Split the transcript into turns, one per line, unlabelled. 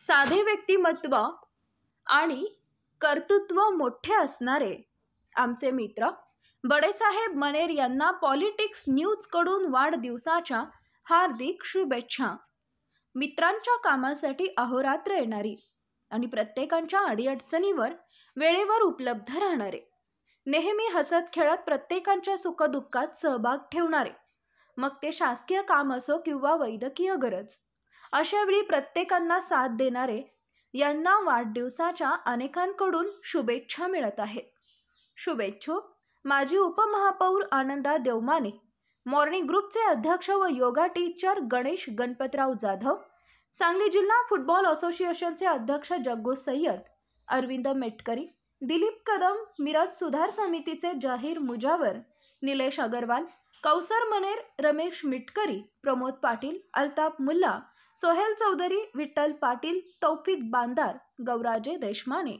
साधे व्यक्तिमत्व आणि कर्तृत्व मोठे असणारे आमचे मित्र बडेसाहेब मनेर यांना पॉलिटिक्स न्यूजकडून वाढदिवसाच्या हार्दिक शुभेच्छा. मित्रांच्या कामासाठी अहोरात्र येणारी आणि प्रत्येकाच्या अडीअडचणीवर वेळेवर उपलब्ध राहणारे, नेहमी हसत खेळत प्रत्येकाच्या सुखदुःखात सहभाग ठेवणारे, मग ते शासकीय काम असो किंवा वैद्यकीय गरज, अशा वेळी प्रत्येकांना साथ देणारे यांना वाढदिवसाच्या अनेकांकडून शुभेच्छा मिळत आहेत. शुभेच्छुक माजी उपमहापौर आनंदा देवमाने, मॉर्निंग ग्रुपचे अध्यक्ष व योगा टीचर गणेश गणपतराव जाधव, सांगली जिल्हा फुटबॉल असोसिएशनचे अध्यक्ष जग्गू सय्यद, अरविंद मेटकरी, दिलीप कदम, मिरज सुधार समितीचे जाहीर मुजावर, निलेश अगरवाल, कौसर मनेर, रमेश मिटकरी, प्रमोद पाटील, अल्ताफ मुल्ला, सोहेल चौधरी, विठ्ठल पाटील, तौफिक बांदार, गौराजे देशमाने,